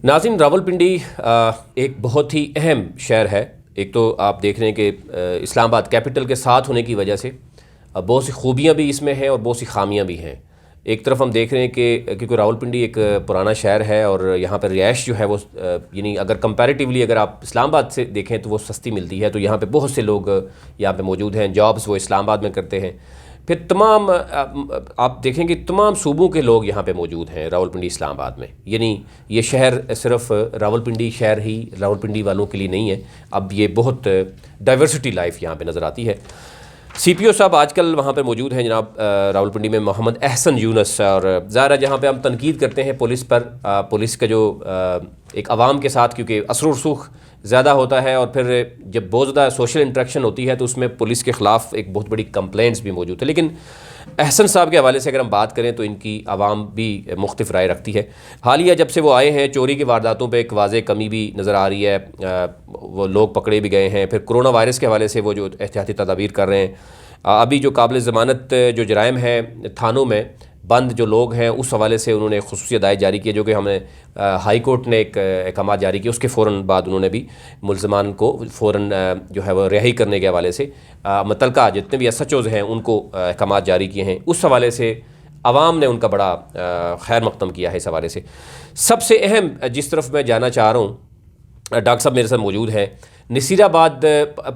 ناظرین، راولپنڈی ایک بہت ہی اہم شہر ہے۔ ایک تو آپ دیکھ رہے ہیں کہ اسلام آباد کیپٹل کے ساتھ ہونے کی وجہ سے بہت سی خوبیاں بھی اس میں ہیں اور بہت سی خامیاں بھی ہیں۔ ایک طرف ہم دیکھ رہے ہیں کہ کیونکہ راولپنڈی ایک پرانا شہر ہے اور یہاں پر رہائش جو ہے وہ یعنی اگر کمپیریٹیولی اگر آپ اسلام آباد سے دیکھیں تو وہ سستی ملتی ہے، تو یہاں پہ بہت سے لوگ یہاں پہ موجود ہیں، جابز وہ اسلام آباد میں کرتے ہیں۔ پھر تمام آپ دیکھیں کہ تمام صوبوں کے لوگ یہاں پہ موجود ہیں راولپنڈی اسلام آباد میں، یعنی یہ شہر صرف راولپنڈی شہر ہی راولپنڈی والوں کے لیے نہیں ہے، اب یہ بہت ڈائیورسٹی لائف یہاں پہ نظر آتی ہے۔ سی پی او صاحب آج کل وہاں پہ موجود ہیں جناب راولپنڈی میں، محمد احسن یونس، اور ظاہر ہے جہاں پہ ہم تنقید کرتے ہیں پولیس پر، پولیس کا جو ایک عوام کے ساتھ کیونکہ اثر و رسوخ زیادہ ہوتا ہے اور پھر جب بہت زیادہ سوشل انٹریکشن ہوتی ہے تو اس میں پولیس کے خلاف ایک بہت بڑی کمپلینٹس بھی موجود ہے، لیکن احسن صاحب کے حوالے سے اگر ہم بات کریں تو ان کی عوام بھی مختلف رائے رکھتی ہے۔ حالیہ جب سے وہ آئے ہیں چوری کی وارداتوں پہ ایک واضح کمی بھی نظر آ رہی ہے، وہ لوگ پکڑے بھی گئے ہیں۔ پھر کرونا وائرس کے حوالے سے وہ جو احتیاطی تدابیر کر رہے ہیں، ابھی جو قابل ضمانت جو جرائم ہیں تھانوں میں بند جو لوگ ہیں اس حوالے سے انہوں نے خصوصی ہدایت جاری کی، جو کہ ہم نے ہائی کورٹ نے ایک احکامات جاری کیے، اس کے فوراً بعد انہوں نے بھی ملزمان کو فوراً جو ہے وہ رہائی کرنے کے حوالے سے متعلقہ جتنے بھی ایس ایچ اوز ہیں ان کو احکامات جاری کیے ہیں۔ اس حوالے سے عوام نے ان کا بڑا خیر مقدم کیا ہے۔ اس حوالے سے سب سے اہم جس طرف میں جانا چاہ رہا ہوں، ڈاکٹر صاحب میرے ساتھ موجود ہیں، نصیر آباد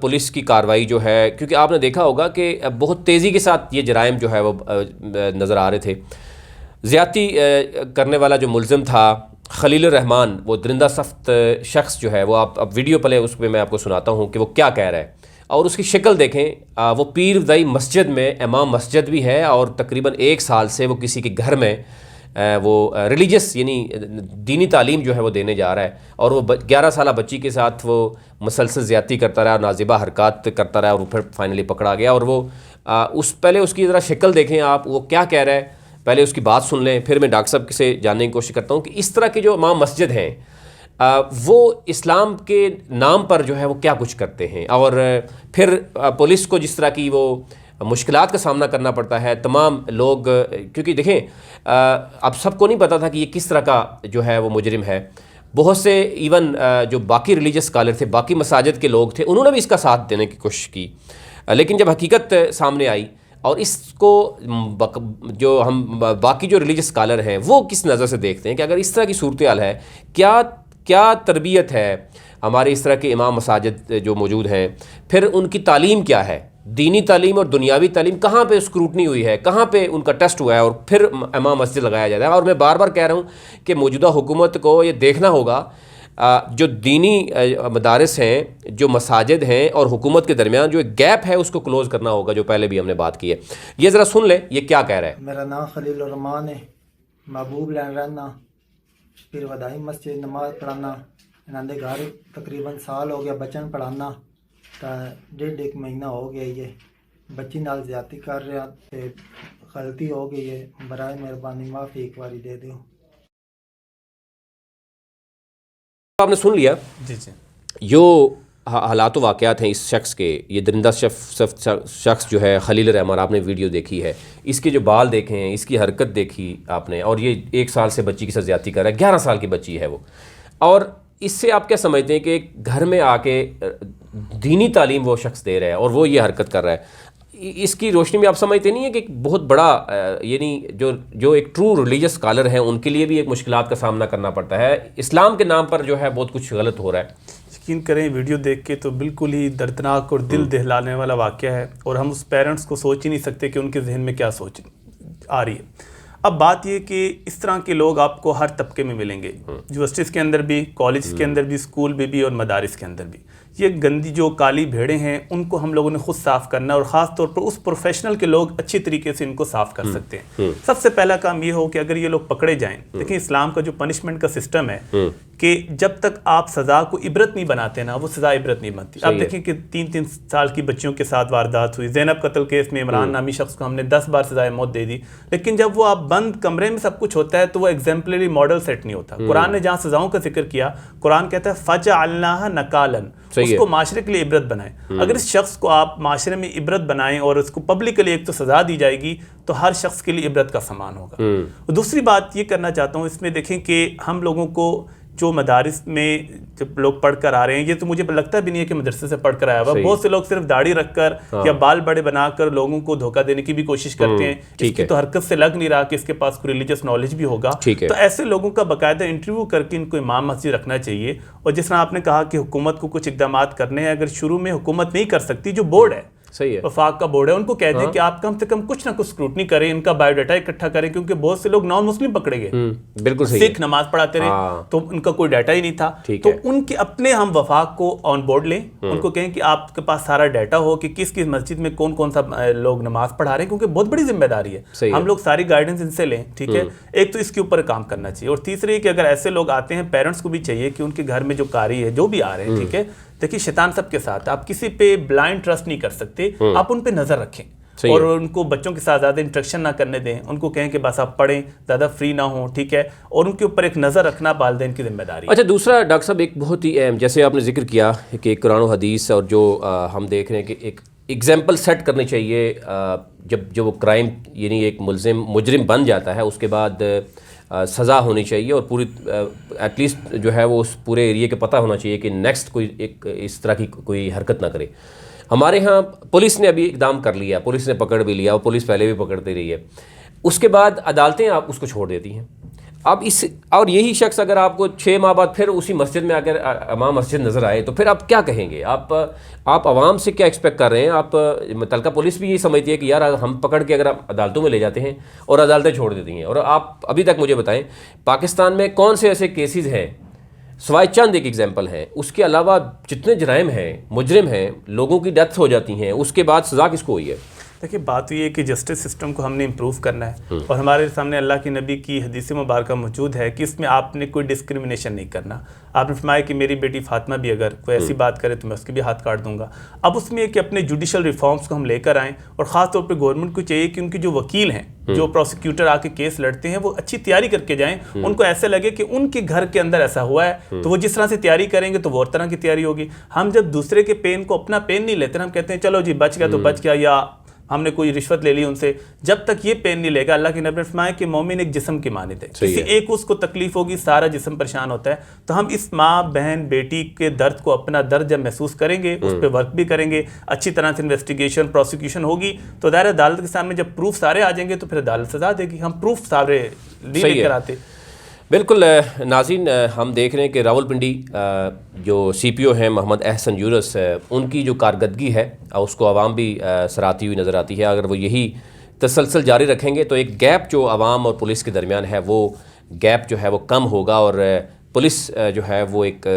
پولیس کی کارروائی جو ہے، کیونکہ آپ نے دیکھا ہوگا کہ بہت تیزی کے ساتھ یہ جرائم جو ہے وہ نظر آ رہے تھے۔ زیادتی کرنے والا جو ملزم تھا خلیل الرحمان، وہ درندہ صفت شخص جو ہے وہ آپ اب ویڈیو پلے اس پہ میں آپ کو سناتا ہوں کہ وہ کیا کہہ رہا ہے، اور اس کی شکل دیکھیں۔ وہ پیر دائی مسجد میں امام مسجد بھی ہے اور تقریباً 1 سال سے وہ کسی کے گھر میں وہ ریلیجس یعنی دینی تعلیم جو ہے وہ دینے جا رہا ہے، اور وہ 11 سالہ بچی کے ساتھ وہ مسلسل زیادتی کرتا رہا، نازیبہ حرکات کرتا رہا، اور پھر فائنلی پکڑا گیا۔ اور وہ پہلے اس کی ذرا شکل دیکھیں آپ، وہ کیا کہہ رہا ہے، پہلے اس کی بات سن لیں، پھر میں ڈاکٹر صاحب سے جاننے کی کوشش کرتا ہوں کہ اس طرح کے جو امام مسجد ہیں وہ اسلام کے نام پر جو ہے وہ کیا کچھ کرتے ہیں، اور پھر پولیس کو جس طرح کی وہ مشکلات کا سامنا کرنا پڑتا ہے۔ تمام لوگ کیونکہ دیکھیں اب سب کو نہیں پتا تھا کہ یہ کس طرح کا جو ہے وہ مجرم ہے۔ بہت سے ایون جو باقی ریلیجس اسکالر تھے، باقی مساجد کے لوگ تھے، انہوں نے بھی اس کا ساتھ دینے کی کوشش کی، لیکن جب حقیقت سامنے آئی اور اس کو جو ہم باقی جو ریلیجس اسکالر ہیں وہ کس نظر سے دیکھتے ہیں کہ اگر اس طرح کی صورتحال ہے، کیا تربیت ہے ہمارے اس طرح کے امام مساجد جو موجود ہیں، پھر ان کی تعلیم کیا ہے، دینی تعلیم اور دنیاوی تعلیم کہاں پہ اسکروٹنی ہوئی ہے، کہاں پہ ان کا ٹیسٹ ہوا ہے، اور پھر امام مسجد لگایا جاتا ہے۔ اور میں بار بار کہہ رہا ہوں کہ موجودہ حکومت کو یہ دیکھنا ہوگا جو دینی مدارس ہیں، جو مساجد ہیں اور حکومت کے درمیان جو ایک گیپ ہے اس کو کلوز کرنا ہوگا، جو پہلے بھی ہم نے بات کی ہے۔ یہ ذرا سن لیں یہ کیا کہہ رہا ہے۔ میرا نام خلیل الرحمان ہے، محبوب لین رہنا، پھر ودائی مسجد نماز پڑھانا، انہوں نے گھر تقریباً سال ہو گیا بچن پڑھانا، تا 1.5 مہینہ ہو گیا یہ بچی نال زیادتی کر رہا، تے غلطی ہو گئی ہے، برائے مہربانی معافی ایک باری دے دیو۔ آپ نے سن لیا جی جو حالات و واقعات ہیں اس شخص کے، یہ درندہ شخص جو ہے خلیل الرحمان، آپ نے ویڈیو دیکھی ہے، اس کے جو بال دیکھے ہیں، اس کی حرکت دیکھی آپ نے، اور یہ 1 سال سے بچی کے ساتھ زیادتی کر رہا ہے، 11 سال کی بچی ہے وہ، اور اس سے آپ کیا سمجھتے ہیں کہ ایک گھر میں آ کے دینی تعلیم وہ شخص دے رہا ہے اور وہ یہ حرکت کر رہا ہے، اس کی روشنی میں آپ سمجھتے نہیں ہیں کہ ایک بہت بڑا یعنی جو ایک ٹرو ریلیجس اسکالر ہیں ان کے لیے بھی ایک مشکلات کا سامنا کرنا پڑتا ہے، اسلام کے نام پر جو ہے بہت کچھ غلط ہو رہا ہے۔ یقین کریں ویڈیو دیکھ کے تو بالکل ہی دردناک اور دل دہلانے والا واقعہ ہے، اور ہم اس پیرنٹس کو سوچ ہی نہیں سکتے کہ ان کے ذہن میں کیا سوچ آ رہی ہے۔ اب بات یہ کہ اس طرح کے لوگ آپ کو ہر طبقے میں ملیں گے، یونیورسٹیز کے اندر بھی، کالج کے اندر بھی، اسکول میں بھی، اور مدارس کے اندر بھی۔ یہ گندی جو کالی بھیڑیں ہیں ان کو ہم لوگوں نے خود صاف کرنا ہے، اور خاص طور پر اس پروفیشنل کے لوگ اچھی طریقے سے ان کو صاف کر سکتے ہیں۔ سب سے پہلا کام یہ ہو کہ اگر یہ لوگ پکڑے جائیں، دیکھیں اسلام کا جو پنشمنٹ کا سسٹم ہے کہ جب تک آپ سزا کو عبرت نہیں بناتے نا، وہ سزا عبرت نہیں بنتی۔ آپ دیکھیں کہ 3 سال کی بچیوں کے ساتھ واردات ہوئی، زینب قتل کیس میں عمران نامی شخص کو ہم نے 10 بار سزائے موت دے دی، لیکن جب وہ آپ بند کمرے میں سب کچھ ہوتا ہے تو وہ ایگزیمپلری ماڈل سیٹ نہیں ہوتا۔ قرآن نے جہاں سزاؤں کا ذکر کیا، قرآن کہتا ہے فَجَعَلْنَاهَا نَكَالًا، اس کو معاشرے کے لیے عبرت بنائیں۔ اگر اس شخص کو آپ معاشرے میں عبرت بنائیں اور اس کو پبلکلی ایک تو سزا دی جائے گی تو ہر شخص کے لیے عبرت کا سامان ہوگا۔ دوسری بات یہ کرنا چاہتا ہوں، اس میں دیکھیں کہ ہم لوگوں کو جو مدارس میں جب لوگ پڑھ کر آ رہے ہیں، یہ تو مجھے لگتا بھی نہیں ہے کہ مدرسے سے پڑھ کر آیا ہوا، بہت سے لوگ صرف داڑھی رکھ کر یا بال بڑے بنا کر لوگوں کو دھوکہ دینے کی بھی کوشش کرتے ہیں. اس کی تو حرکت سے لگ نہیں رہا کہ اس کے پاس کوئی ریلیجس نالج بھی ہوگا. تو ایسے لوگوں کا باقاعدہ انٹرویو کر کے ان کو امام مسجد رکھنا چاہیے. اور جس طرح آپ نے کہا کہ حکومت کو کچھ اقدامات کرنے ہیں، اگر شروع میں حکومت نہیں کر سکتی، جو بورڈ ہے، وفاق کا بورڈ ہے، ان کو کہہ دیں کہ آپ کم سے کم کچھ نہ کچھ اسکروٹنی کریں، ان کا بایو ڈیٹا اکٹھا کریں، کیونکہ بہت سے لوگ نان مسلم پکڑے گئے، بالکل سکھ نماز پڑھاتے رہے تو ان کا کوئی ڈیٹا ہی نہیں تھا. تو ان کے اپنے ہم وفاق کو آن بورڈ لیں، ان کو کہیں کہ آپ کے پاس سارا ڈیٹا ہو کہ کس کس مسجد میں کون کون سا لوگ نماز پڑھا رہے ہیں، کیونکہ بہت بڑی ذمہ داری ہے. ہم لوگ ساری گائیڈنس ان سے لیں، ٹھیک ہے. ایک تو اس کے اوپر کام کرنا چاہیے. اور تیسری کہ اگر ایسے لوگ آتے ہیں، پیرنٹس کو بھی چاہیے کہ ان کے گھر میں جو قاری ہے، جو بھی آ رہے ہیں، ٹھیک ہے، دیکھیے شیطان سب کے ساتھ، آپ کسی پہ بلائنڈ ٹرسٹ نہیں کر سکتے، آپ ان پہ نظر رکھیں اور ان کو بچوں کے ساتھ زیادہ انٹریکشن نہ کرنے دیں. ان کو کہیں کہ بس آپ پڑھیں، زیادہ فری نہ ہوں، ٹھیک ہے. اور ان کے اوپر ایک نظر رکھنا والدین کی ذمہ داری ہے. اچھا، دوسرا ڈاکٹر صاحب ایک بہت ہی اہم، جیسے آپ نے ذکر کیا کہ قرآن و حدیث اور جو ہم دیکھ رہے ہیں کہ ایک ایگزامپل سیٹ کرنی چاہیے جب وہ کرائم یعنی ایک مجرم بن جاتا ہے، اس کے بعد سزا ہونی چاہیے اور پوری ایٹ لیسٹ جو ہے وہ اس پورے ایریے کے پتہ ہونا چاہیے کہ نیکسٹ کوئی ایک اس طرح کی کوئی حرکت نہ کرے. ہمارے ہاں پولیس نے ابھی اقدام کر لیا، پولیس نے پکڑ بھی لیا اور پولیس پہلے بھی پکڑتی رہی ہے. اس کے بعد عدالتیں آپ اس کو چھوڑ دیتی ہیں. اب اور یہی شخص اگر آپ کو 6 ماہ بعد پھر اسی مسجد میں اگر امام مسجد نظر آئے تو پھر آپ کیا کہیں گے؟ آپ عوام سے کیا ایکسپیکٹ کر رہے ہیں؟ آپ متعلقہ پولیس بھی یہی سمجھتی ہے کہ یار ہم پکڑ کے اگر آپ عدالتوں میں لے جاتے ہیں اور عدالتیں چھوڑ دیتی ہیں. اور آپ ابھی تک مجھے بتائیں پاکستان میں کون سے ایسے کیسز ہیں، سوائے چند ایک ایگزامپل ہیں، اس کے علاوہ جتنے جرائم ہیں، مجرم ہیں، لوگوں کی ڈیتھ ہو جاتی ہیں، اس کے بعد سزا کس کو ہوئی ہے؟ دیکھیے بات یہ ہے کہ جسٹس سسٹم کو ہم نے امپروو کرنا ہے، اور ہمارے سامنے اللہ کے نبی کی حدیث مبارکہ موجود ہے کہ اس میں آپ نے کوئی ڈسکریمنیشن نہیں کرنا. آپ نے فرمایا کہ میری بیٹی فاطمہ بھی اگر کوئی ایسی بات کرے تو میں اس کے بھی ہاتھ کاٹ دوں گا. اب اس میں یہ کہ اپنے جوڈیشل ریفارمز کو ہم لے کر آئیں، اور خاص طور پہ گورنمنٹ کو چاہیے کہ ان کے جو وکیل ہیں، جو پروسیکیوٹر آ کے کیس لڑتے ہیں، وہ اچھی تیاری کر کے جائیں. ان کو ایسے لگے کہ ان کے گھر کے اندر ایسا ہوا ہے تو وہ جس طرح سے تیاری کریں گے تو وہ اور طرح کی تیاری ہوگی. ہم جب دوسرے کے پین کو اپنا پین نہیں لیتے، ہم کہتے ہیں چلو جی بچ گیا تو بچ گیا، یا ہم نے کوئی رشوت لے لی ان سے. جب تک یہ پین نہیں لے گا، اللہ کے نبی نے فرمایا کہ مومن ایک جسم کی مانند ہے، کسی ایک اس کو تکلیف ہوگی سارا جسم پریشان ہوتا ہے. تو ہم اس ماں بہن بیٹی کے درد کو اپنا درد جب محسوس کریں گے، اس پہ ورک بھی کریں گے، اچھی طرح سے انویسٹیگیشن پروسیکیوشن ہوگی، تو دائرہ عدالت کے سامنے جب پروف سارے آ جائیں گے تو پھر عدالت سزا دے گی. ہم پروف سارے لے کر آتے. بالکل. ناظرین، ہم دیکھ رہے ہیں کہ راولپنڈی جو سی پی او ہیں محمد احسن یونس، ان کی جو کارکردگی ہے اس کو عوام بھی سراہتی ہوئی نظر آتی ہے. اگر وہ یہی تسلسل جاری رکھیں گے تو ایک گیپ جو عوام اور پولیس کے درمیان ہے، وہ گیپ جو ہے وہ کم ہوگا، اور پولیس جو ہے وہ ایک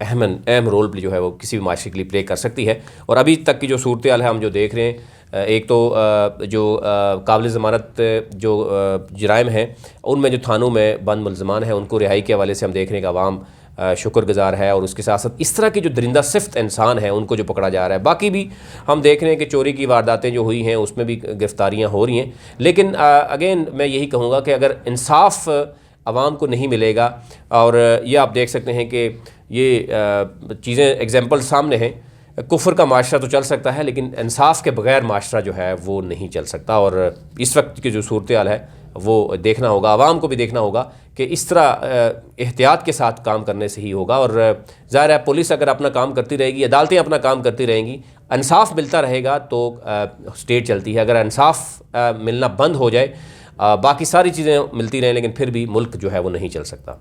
اہم رول جو ہے وہ کسی بھی معاشرے کے لیے پلے کر سکتی ہے. اور ابھی تک کی جو صورتحال ہے ہم جو دیکھ رہے ہیں، ایک تو جو قابل ضمانت جو جرائم ہیں ان میں جو تھانوں میں بند ملزمان ہیں ان کو رہائی کے حوالے سے ہم دیکھ رہے ہیں کہ عوام شکر گزار ہے، اور اس کے ساتھ ساتھ اس طرح کے جو درندہ صفت انسان ہیں ان کو جو پکڑا جا رہا ہے. باقی بھی ہم دیکھ رہے ہیں کہ چوری کی وارداتیں جو ہوئی ہیں اس میں بھی گرفتاریاں ہو رہی ہیں. لیکن اگین میں یہی کہوں گا کہ اگر انصاف عوام کو نہیں ملے گا، اور یہ آپ دیکھ سکتے ہیں کہ یہ چیزیں ایگزامپل سامنے ہیں، کفر کا معاشرہ تو چل سکتا ہے لیکن انصاف کے بغیر معاشرہ جو ہے وہ نہیں چل سکتا. اور اس وقت کی جو صورتحال ہے وہ دیکھنا ہوگا، عوام کو بھی دیکھنا ہوگا کہ اس طرح احتیاط کے ساتھ کام کرنے سے ہی ہوگا. اور ظاہر ہے پولیس اگر اپنا کام کرتی رہے گی، عدالتیں اپنا کام کرتی رہیں گی، انصاف ملتا رہے گا تو اسٹیٹ چلتی ہے. اگر انصاف ملنا بند ہو جائے، باقی ساری چیزیں ملتی رہیں لیکن پھر بھی ملک جو ہے وہ نہیں چل سکتا.